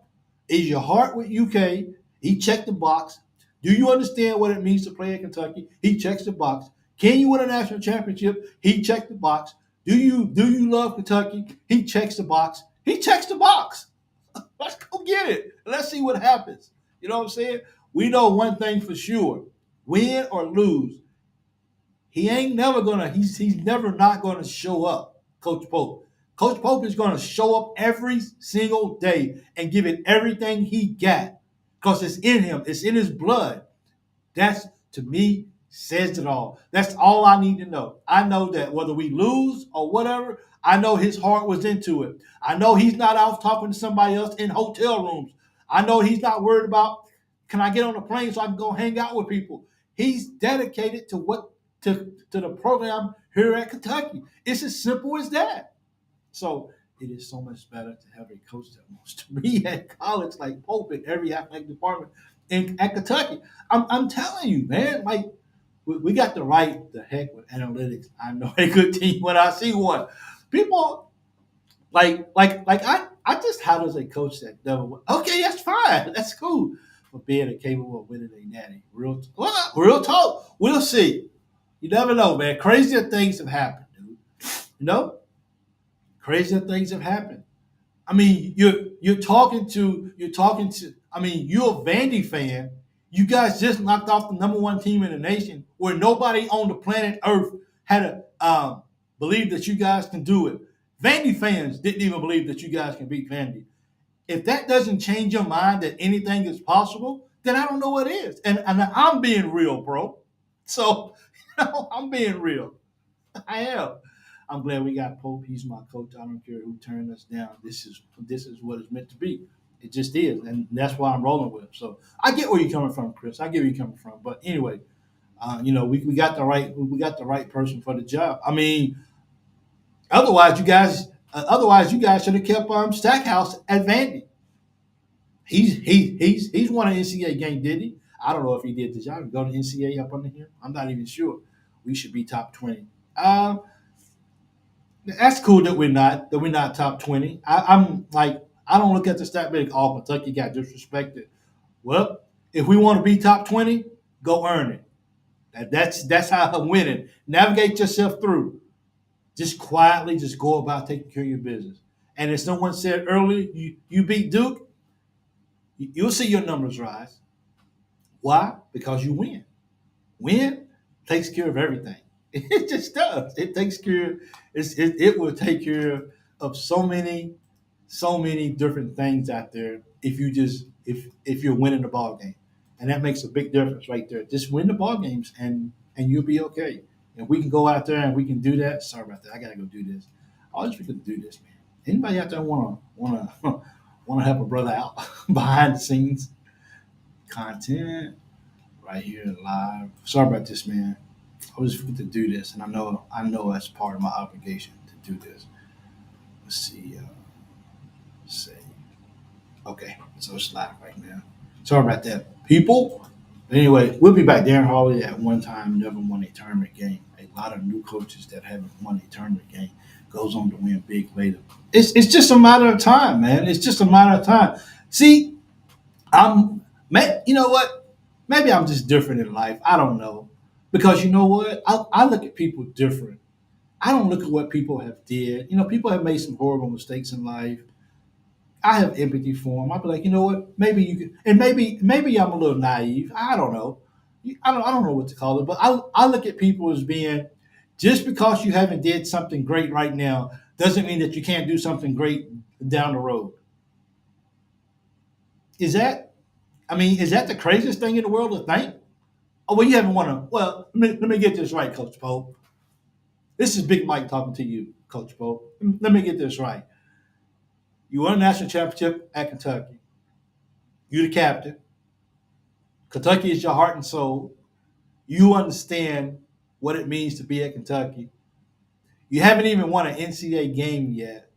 Is your heart with UK? He checked the box. Do you understand what it means to play at Kentucky? He checks the box. Can you win a national championship? He checked the box. Do you love Kentucky? He checks the box. He checks the box. Let's go get it. Let's see what happens. You know what I'm saying? We know one thing for sure. Win or lose, he ain't never gonna, he's never not gonna show up, Coach Pope. Coach Pope is gonna show up every single day and give it everything he got. Because it's in him, it's in his blood. That's, to me, says it all. That's all I need to know. I know that whether we lose or whatever, I know his heart was into it. I know he's not out talking to somebody else in hotel rooms. I know he's not worried about, can I get on a plane so I can go hang out with people? He's dedicated to the program here at Kentucky. It's as simple as that. So it is so much better to have a coach that wants to be at college like Pope in every athletic department at Kentucky. I'm telling you, man, like we got the heck with analytics. I know a good team when I see one. People I just had as a coach that never. Okay, that's fine, that's cool. But being capable of winning a natty, real talk. We'll see. You never know, man. Crazier things have happened, dude. You know, crazier things have happened. I mean, you're talking to. I mean, you're a Vandy fan. You guys just knocked off the number one team in the nation, where nobody on the planet Earth had to believe that you guys can do it. Vandy fans didn't even believe that you guys can beat Vandy. If that doesn't change your mind that anything is possible, then I don't know what is. And I'm being real, bro. So, I'm being real. I am. I'm glad we got Pope. He's my coach. I don't care who turned us down. This is what it's meant to be. It just is, and that's why I'm rolling with him. So I get where you're coming from, Chris. I get where you're coming from. But anyway, we got the right person for the job. I mean, otherwise you guys should have kept Stackhouse at Vandy. He's won an NCAA game, did he? I don't know if he did. Did y'all go to NCAA up under here? I'm not even sure. We should be top 20. That's cool that we're not top 20. I'm like, I don't look at the stat big. Oh, Kentucky got disrespected. Well, if we want to be top 20, go earn it. That's how I'm winning. Navigate yourself through. Just quietly, just go about taking care of your business. And as someone said earlier, you beat Duke, you'll see your numbers rise. Why? Because you win. Win takes care of everything. It just does. It takes care. It will take care of so many different things out there if you're winning the ball game, and that makes a big difference right there. Just win the ball games and you'll be okay. And we can go out there and we can do that. Sorry about that. I gotta go do this. I just forget to do this, man. Anybody out there wanna wanna help a brother out behind the scenes content right here live? Sorry about this, man. I was forget to do this, and I know that's part of my obligation to do this. Let's see. Say, okay, so it's live right now. Sorry about that, people. Anyway, we'll be back. Darren Harley at one time never won a tournament game. A lot of new coaches that haven't won a tournament game goes on to win big later. It's just a matter of time, man. It's just a matter of time. See, you know what? Maybe I'm just different in life. I don't know. Because you know what? I look at people different. I don't look at what people have did. You know, people have made some horrible mistakes in life. I have empathy for them. I'd be like, you know what? Maybe you could, and maybe I'm a little naive. I don't know. I don't know what to call it. But I look at people as being, just because you haven't did something great right now doesn't mean that you can't do something great down the road. Is that is that the craziest thing in the world to think? Oh, well, you haven't won a. Well, let me get this right, Coach Pope. This is Big Mike talking to you, Coach Pope. Let me get this right. You won a national championship at Kentucky. You're the captain. Kentucky is your heart and soul. You understand what it means to be at Kentucky. You haven't even won an NCAA game yet.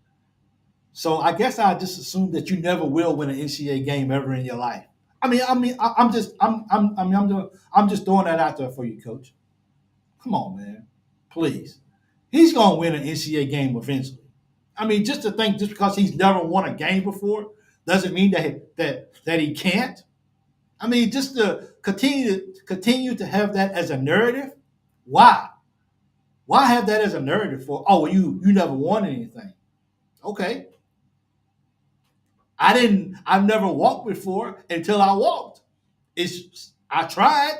So I guess I just assume that you never will win an NCAA game ever in your life. I'm just throwing that out there for you, Coach. Come on, man, please. He's gonna win an NCAA game eventually. Just to think, just because he's never won a game before, doesn't mean that he can't. Just to continue to have that as a narrative. Why? Why have that as a narrative for? Oh, well, you never won anything. Okay, I've never walked before until I walked. I tried.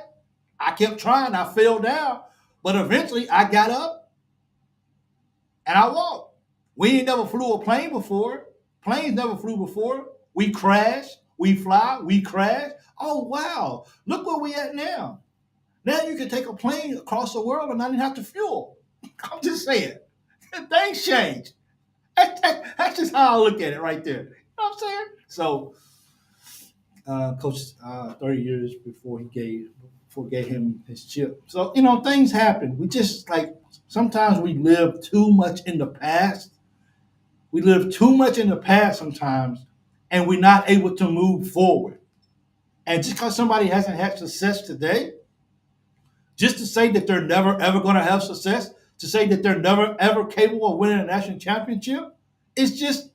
I kept trying. I fell down, but eventually I got up and I walked. We ain't never flew a plane before. Planes never flew before. We crash. We fly. We crash. Oh wow! Look where we at now. Now you can take a plane across the world and not even have to fuel. I'm just saying, things change. That's just how I look at it right there. You know what I'm saying? So, Coach, 30 years before gave him his chip. So things happen. We just sometimes we live too much in the past. We live too much in the past sometimes, and we're not able to move forward. And just because somebody hasn't had success today, just to say that they're never ever going to have success, to say that they're never ever capable of winning a national championship, it's just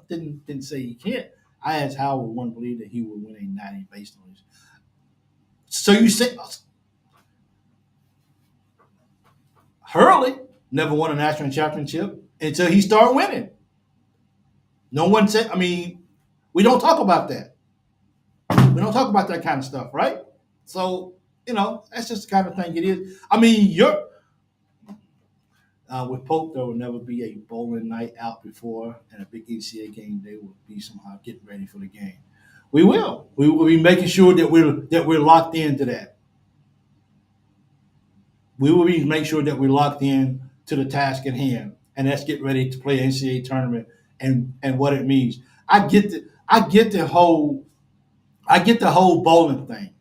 didn't say he can't. I asked how would one believe that he would win a 90 based on this. So you say Hurley never won a national championship until he started winning. No one said. We don't talk about that. We don't talk about that kind of stuff, right? So that's just the kind of thing it is. You're with Pope, there will never be a bowling night out before and a big NCAA game. They will be somehow getting ready for the game. We will. We will be making sure that we're locked into that. We will be make sure that we're locked in to the task at hand, and that's get ready to play an NCAA tournament and what it means. I get the whole bowling thing.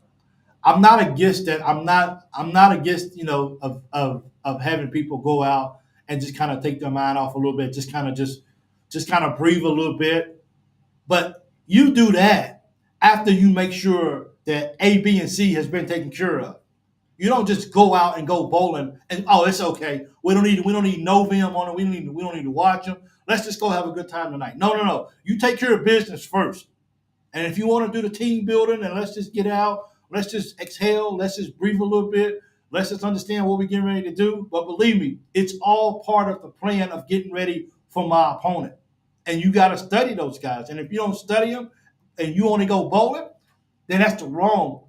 I'm not against that. I'm not against of having people go out and just kind of take their mind off a little bit, just kind of breathe a little bit. But you do that after you make sure that A, B, and C has been taken care of. You don't just go out and go bowling and it's okay. We don't need no vim on it. We don't need to watch them. Let's just go have a good time tonight. No, no, no. You take care of business first. And if you want to do the team building and let's just get out, let's just exhale, let's just breathe a little bit, let's just understand what we're getting ready to do. But believe me, it's all part of the plan of getting ready for my opponent. And you got to study those guys. And if you don't study them and you only go bowling, then that's the wrong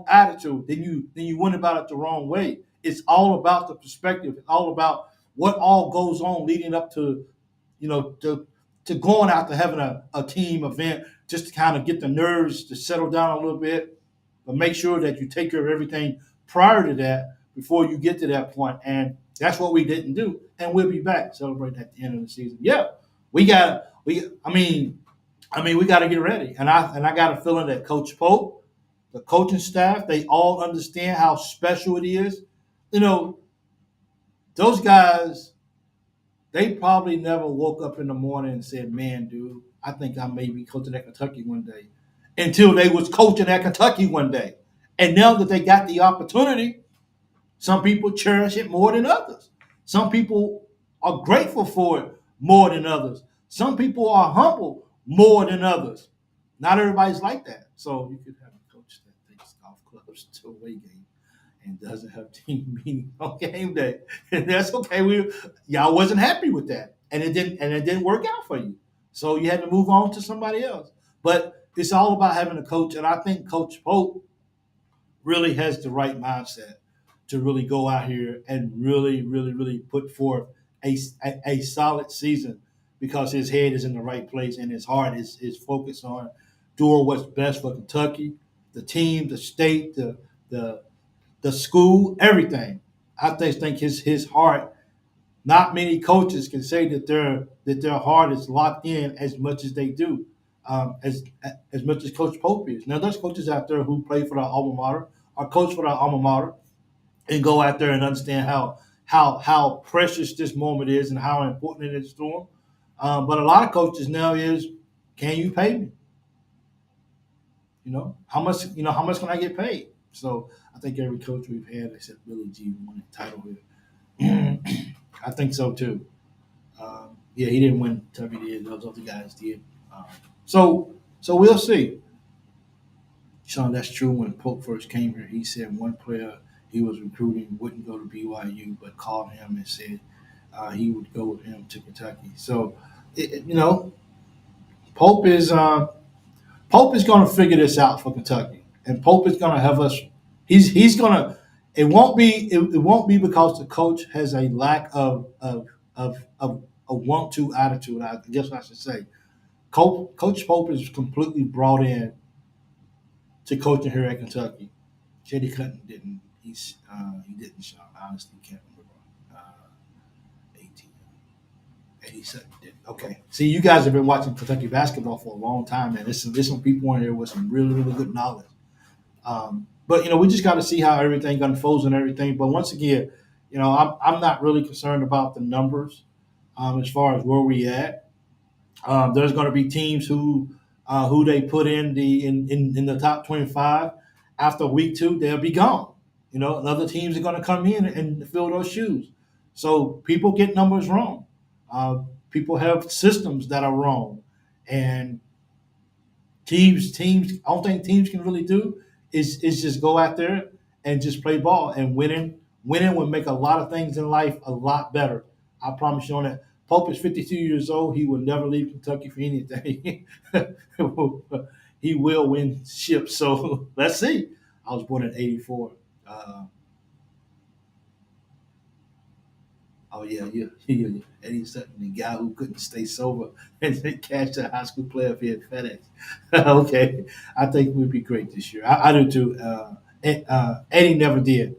attitude. Then you went about it the wrong way. It's all about the perspective. It's all about what all goes on leading up to, to going out to having a team event, just to kind of get the nerves to settle down a little bit, but make sure that you take care of everything prior to that before you get to that point. And that's what we didn't do. And we'll be back celebrating at the end of the season. Yeah, we got to get ready. And I got a feeling that Coach Pope, the coaching staff, they all understand how special it is. You know, those guys, they probably never woke up in the morning and said, "Man, dude, I think I may be coaching at Kentucky one day," until they was coaching at Kentucky one day. And now that they got the opportunity, some people cherish it more than others. Some people are grateful for it more than others. Some people are humble more than others. Not everybody's like that. So you could have a coach that takes golf clubs to away game and doesn't have team meeting on game day. And that's okay. Y'all wasn't happy with that. And it didn't work out for you. So you had to move on to somebody else. But it's all about having a coach, and I think Coach Pope really has the right mindset to really go out here and really, really, really put forth a solid season because his head is in the right place and his heart is focused on doing what's best for Kentucky, the team, the state, the the school, everything. I just think his heart. Not many coaches can say that their heart is locked in as much as they do, as much as Coach Pope is. Now, there's coaches out there who play for their alma mater, or coach for their alma mater, and go out there and understand how precious this moment is and how important it is to them. But a lot of coaches now is, can you pay me? How much can I get paid? So I think every coach we've had, except Billy G, won a title here. I think so too. Yeah, he didn't win. Tubby did. Those other guys did. Um, so we'll see. Sean, that's true. When Pope first came here, he said one player he was recruiting wouldn't go to BYU, but called him and said he would go with him to Kentucky. So, Pope is Pope is going to figure this out for Kentucky, and Pope is going to have us. He's going to. It won't be because the coach has a lack of a want-to attitude. I guess I should say. Coach Pope is completely brought in to coaching here at Kentucky. J.D. Clinton didn't. He didn't. Sean. I honestly can't remember. 18, 87 did. Okay. See, you guys have been watching Kentucky basketball for a long time, man. There's some people in here with some really, really good knowledge. But we just got to see how everything unfolds and everything. But once again, I'm not really concerned about the numbers as far as where we at. There's going to be teams who they put in the top 25 after week 2, they'll be gone. And other teams are going to come in and fill those shoes. So people get numbers wrong. People have systems that are wrong, and teams. I don't think teams can really do is just go out there and just play ball, and winning will make a lot of things in life a lot better. I promise you on that. Pope is 52 years old. He will never leave Kentucky for anything. He will win ships. So let's see. I was born in '84. Oh yeah. Eddie Sutton, the guy who couldn't stay sober and they catch a high school player here at FedEx. Okay, I think we'd be great this year. I do too. Eddie never did.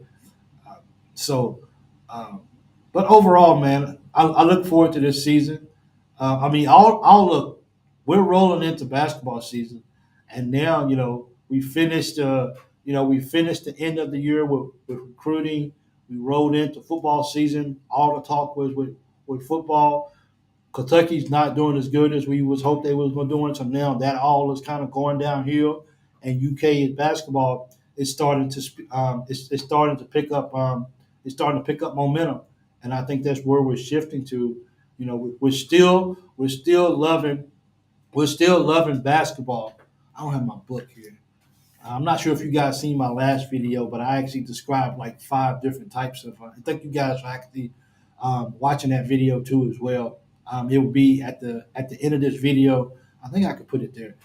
Uh, so, um, but overall, man, I look forward to this season. I'll look. We're rolling into basketball season, and now we finished. We finished the end of the year with recruiting. We rolled into football season. All the talk was with football. Kentucky's not doing as good as we was hoped they was going to do. So now that all is kind of going downhill, and UK basketball is starting to it's starting to pick up it's starting to pick up momentum, and I think that's where we're shifting to. We're still loving basketball. I don't have my book here. I'm not sure if you guys seen my last video, but I actually described like 5 different types of. I think you guys are actually watching that video too as well. It will be at the end of this video. I think I could put it there.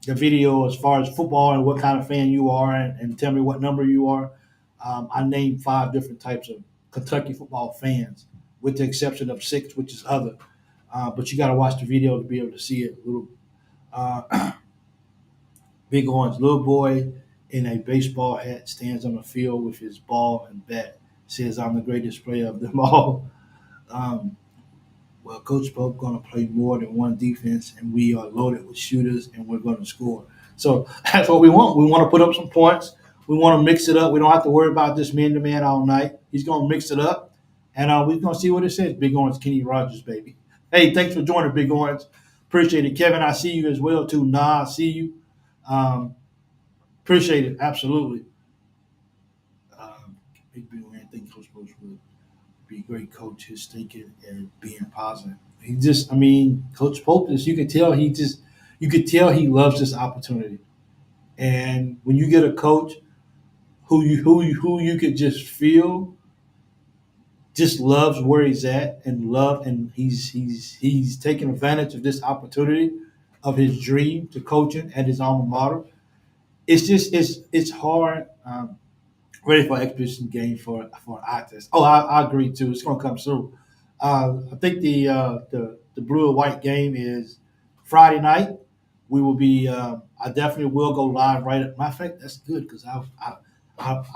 The video as far as football and what kind of fan you are, and tell me what number you are. I named 5 different types of Kentucky football fans, with the exception of 6, which is other. But you got to watch the video to be able to see it. Little Big Orange little boy in a baseball hat stands on the field with his ball and bat. Says, "I'm the greatest player of them all." Um, well, Coach Pope going to play more than one defense, and we are loaded with shooters, and we're going to score. So that's what we want. We want to put up some points. We want to mix it up. We don't have to worry about this man-to-man all night. He's going to mix it up, and we're going to see what it says. Big Orange, Kenny Rogers, baby. Hey, thanks for joining, Big Orange. Appreciate it. Kevin, I see you as well, too. Nah, I see you. Um, Appreciate it. Absolutely. Big Bill, I think Coach Pope would be a great coach. His thinking and being positive. He just, I mean, Coach Pope is. You could tell he loves this opportunity. And when you get a coach who you could just feel just loves where he's at and he's taking advantage of this opportunity of his dream to coaching at his alma mater. It's hard. Ready for exhibition game for Artist. Oh, I agree too. It's gonna come through. I think the blue and white game is Friday night. We will be. I definitely will go live right at. Matter of fact, that's good because I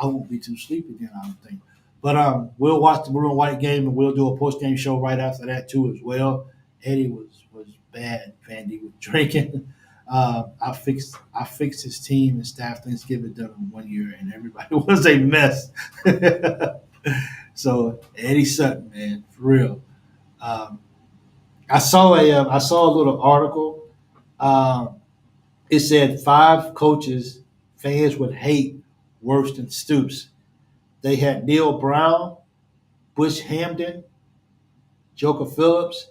won't be too sleepy then. I don't think. But we'll watch the blue and white game and we'll do a post game show right after that too as well. Eddie was bad. Vandy was drinking. I fixed his team and staff Thanksgiving dinner in 1 year, and everybody was a mess. So Eddie Sutton, man, for real. Um, I saw a little article. Um, it said 5 coaches fans would hate worse than Stoops. They had Neil Brown, Bush Hamden, Joker Phillips,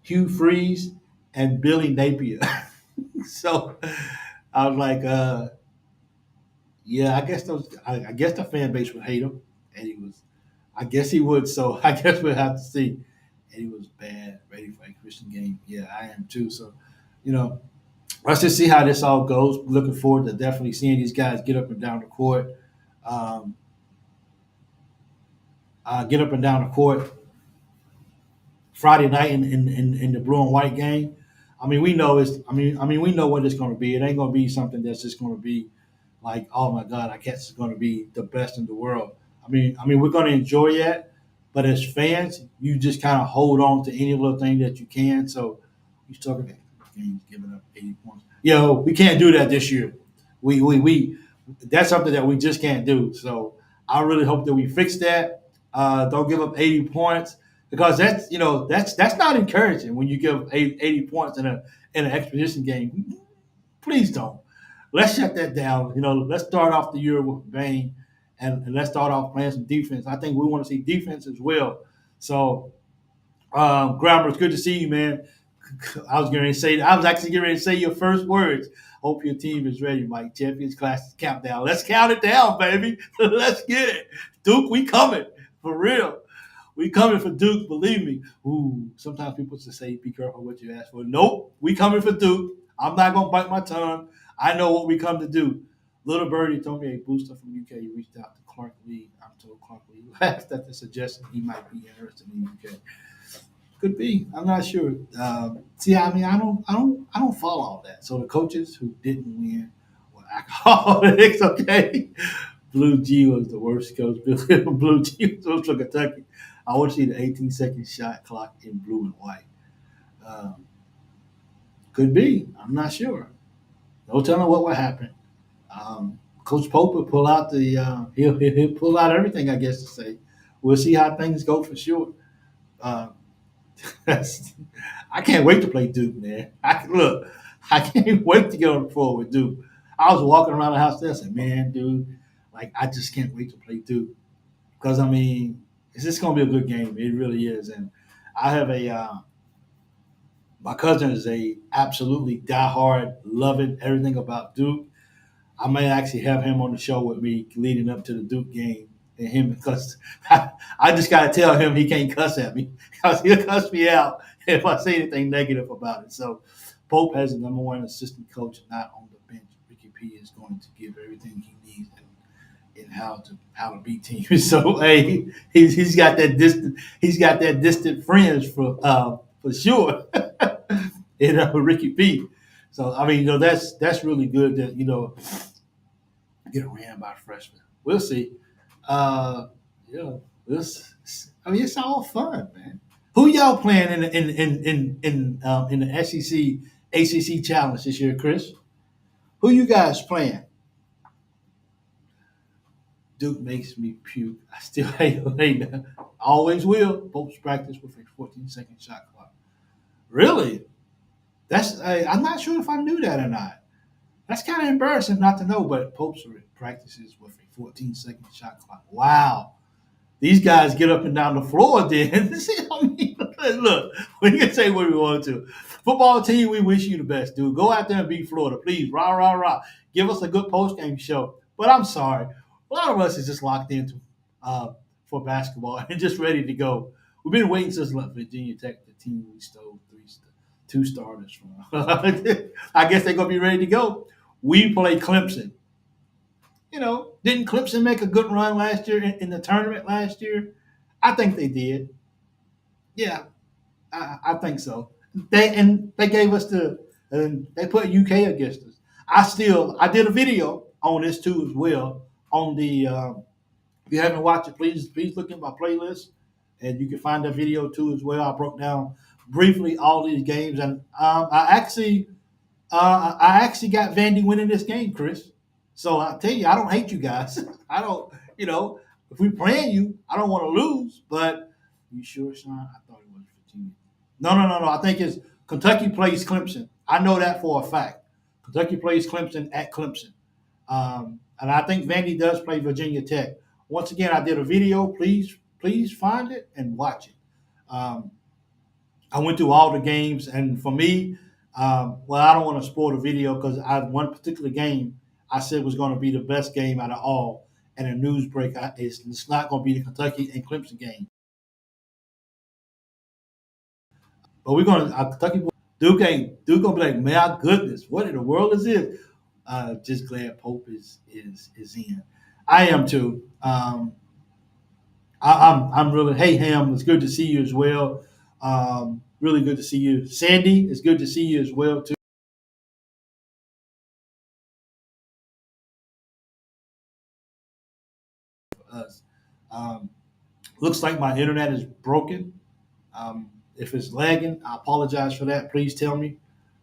Hugh Freeze, and Billy Napier. So I was like, yeah, I guess those. I guess the fan base would hate him, and he was. I guess he would. So I guess we'll have to see. And he was bad, ready for a Christian game. Yeah, I am too. So, you know, let's just see how this all goes. Looking forward to definitely seeing these guys get up and down the court. Um, get up and down the court Friday night in the blue and white game. I mean, we know it's. I mean, we know what it's going to be. It ain't going to be something that's just going to be like, oh my God, I guess it's going to be the best in the world. I mean, we're going to enjoy it, but as fans, you just kind of hold on to any little thing that you can. So you talking about games giving up 80 points. We can't do that this year. We that's something that we just can't do. So I really hope that we fix that. Don't give up 80 points because that's not encouraging when you give 80 points in an exposition game. Please don't. Let's shut that down. Let's start off the year with a bang, and let's start off playing some defense. I think we want to see defense as well. So, Grammer, it's good to see you, man. I was actually getting ready to say your first words. Hope your team is ready, Mike. Champions class countdown. Let's count it down, baby. Let's get it. Duke, we coming. For real. We coming for Duke, believe me. Ooh, sometimes people just say, be careful what you ask for. Nope, we coming for Duke. I'm not going to bite my tongue. I know what we come to do. Little Birdie told me a booster from UK reached out to Clark Lee. I'm told Clark Lee laughed at the suggestion he might be interested in the UK. Could be. I'm not sure. See, I mean, I don't follow all that. So the coaches who didn't win were alcoholics. Okay. Blue G was the worst coach. Blue G was from Kentucky. I want to see the 18-second shot clock in blue and white. Um, could be. I'm not sure. No telling what will happen. Coach Pope will pull out he'll pull out everything. I guess to say. We'll see how things go for sure. Uh, I can't wait to play Duke, man. I can't wait to get on the floor with Duke. I was walking around the house there, I said, man, dude, like I just can't wait to play Duke because I mean, it's just gonna be a good game. It really is, and I have my cousin is a absolutely diehard, loving everything about Duke. I may actually have him on the show with me leading up to the Duke game. And him because I just got to tell him he can't cuss at me because he'll cuss me out if I say anything negative about it. So Pope has the number one assistant coach not on the bench. Ricky P is going to give everything he needs in how to beat teams. So hey, he's got that distant friends for sure. Ricky P. So I mean, that's really good that get ran by a freshman. We'll see. Uh, yeah, it's all fun, man. Who y'all playing in the SEC ACC challenge this year, Chris? Who you guys playing? Duke makes me puke. I still hate that. Always will. Post practice with a 14-second shot clock. Really? I'm not sure if I knew that or not. That's kind of embarrassing not to know, but Pope's practices with a 14-second shot clock. Wow. These guys get up and down the floor then. See, I mean, look, we can say what we want to. Football team, we wish you the best, dude. Go out there and beat Florida, please. Rah, rah, rah. Give us a good post-game show. But I'm sorry. A lot of us is just locked into for basketball and just ready to go. We've been waiting since Virginia Tech, the team we stole two starters from. I guess they're going to be ready to go. We play Clemson. Didn't Clemson make a good run last year in the tournament last year? I think they did. Yeah, I think so. They gave us and they put UK against us. I did a video on this too as well. On the if you haven't watched it, please look in my playlist, and you can find that video too as well. I broke down briefly all these games, and I actually got Vandy winning this game, Chris. So I tell you, I don't hate you guys. I don't, if we playing you, I don't want to lose. But you sure, Sean? I thought it was Virginia. No, no, no, no. I think it's Kentucky plays Clemson. I know that for a fact. Kentucky plays Clemson at Clemson. And I think Vandy does play Virginia Tech. Once again, I did a video. Please find it and watch it. Um, I went through all the games, and for me, well, I don't want to spoil the video because I one particular game I said was going to be the best game out of all, and a news break it's not going to be the Kentucky and Clemson game, but we're going to Kentucky. Duke gonna be like, my goodness, what in the world is this? Just glad Pope is in. I am too. I'm really. Hey Ham, it's good to see you as well. Really good to see you, Sandy. It's good to see you as well too. Us. Um, Looks like my internet is broken. If it's lagging, I apologize for that. Please tell me.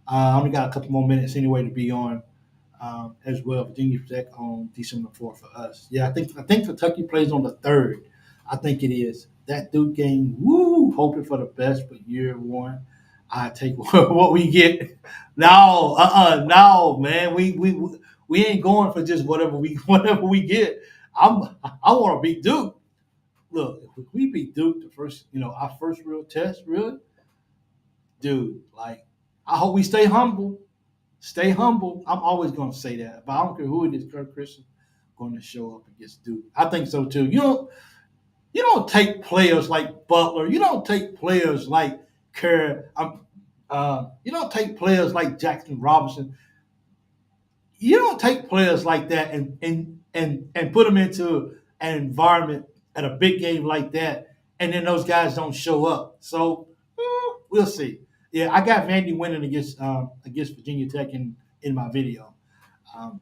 I only got a couple more minutes anyway to be on as well. Virginia Tech on December 4th for us. Yeah, I think Kentucky plays on the 3rd. I think it is. That Duke game, woo, hoping for the best, but year one, I take what we get. No, no, man. We ain't going for just whatever we get. I want to beat Duke. Look, if we beat Duke the first, our first real test, really, dude. Like, I hope we stay humble. Stay humble. I'm always going to say that, but I don't care who it is. Kirk Christian going to show up against Duke. I think so too. You don't take players like Butler. You don't take players like Kerr. You don't take players like Jackson Robinson. You don't take players like that and put them into an environment at a big game like that, and then those guys don't show up. So we'll see. Yeah, I got Vandy winning against Virginia Tech in my video. Um,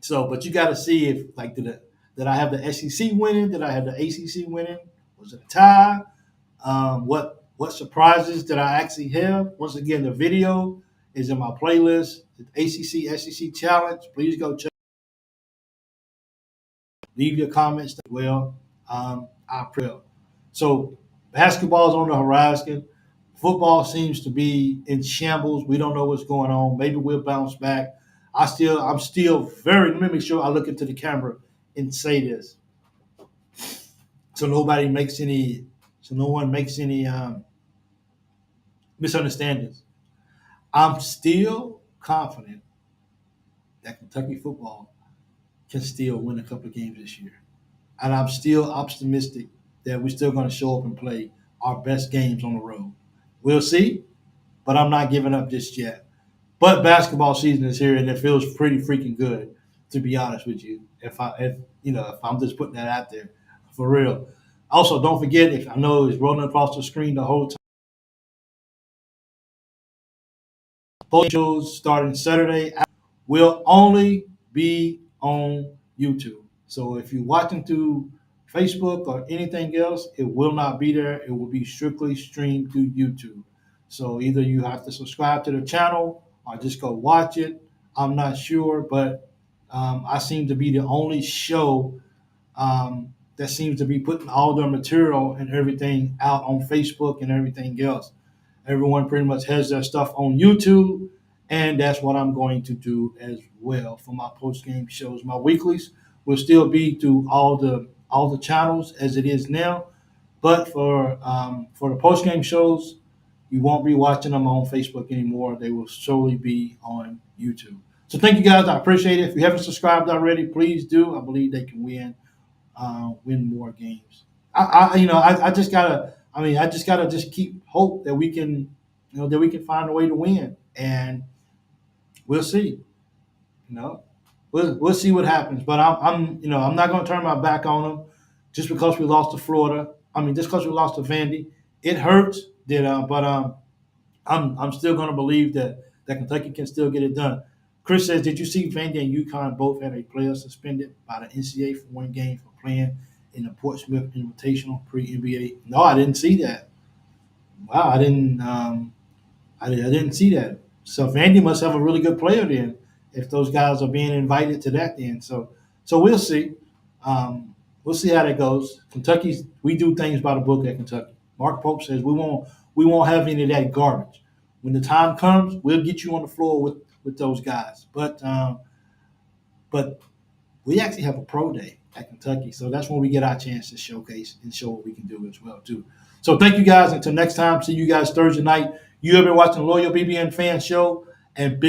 but you got to see if like did I have the SEC winning? Did I have the ACC winning? Was it a tie? What surprises did I actually have? Once again, the video is in my playlist. The ACC SEC Challenge. Please go check. Leave your comments as well. I pray. So basketball's on the horizon. Football seems to be in shambles. We don't know what's going on. Maybe we'll bounce back. I'm still very. Let me make sure I look into the camera and say this, so no one makes any misunderstandings. I'm still confident that Kentucky football can still win a couple of games this year, and I'm still optimistic that we're still going to show up and play our best games on the road. We'll see, but I'm not giving up just yet. But basketball season is here, and it feels pretty freaking good, to be honest with you. If I'm just putting that out there, for real. Also, don't forget, if I know it's rolling across the screen the whole time. Both shows starting Saturday will only be on YouTube. So if you're watching through Facebook or anything else, it will not be there. It will be strictly streamed through YouTube. So either you have to subscribe to the channel or just go watch it. I'm not sure, but I seem to be the only show that seems to be putting all their material and everything out on Facebook and everything else. Everyone pretty much has their stuff on YouTube, and that's what I'm going to do as well for my post game shows. My weeklies will still be through all the channels as it is now, but for the post game shows, you won't be watching them on Facebook anymore. They will solely be on YouTube. So thank you guys. I appreciate it. If you haven't subscribed already, please do. I believe they can win more games. I just gotta. I just gotta just keep hope that we can, that we can find a way to win, and we'll see. You know, we'll see what happens. But I'm not gonna turn my back on them just because we lost to Florida. Just because we lost to Vandy, it hurts. But I'm still gonna believe that Kentucky can still get it done. Chris says, did you see Vandy and UConn both had a player suspended by the NCAA for one game for playing in the Portsmouth Invitational pre-NBA? No, I didn't see that. Wow, I didn't see that. So Vandy must have a really good player then, if those guys are being invited to that then. So we'll see. We'll see how that goes. We do things by the book at Kentucky. Mark Pope says we won't have any of that garbage. When the time comes, we'll get you on the floor with those guys. But we actually have a pro day at Kentucky, so that's when we get our chance to showcase and show what we can do as well too. So thank you guys. Until next time, see you guys Thursday night. You have been watching the Loyal BBN Fan Show and Big.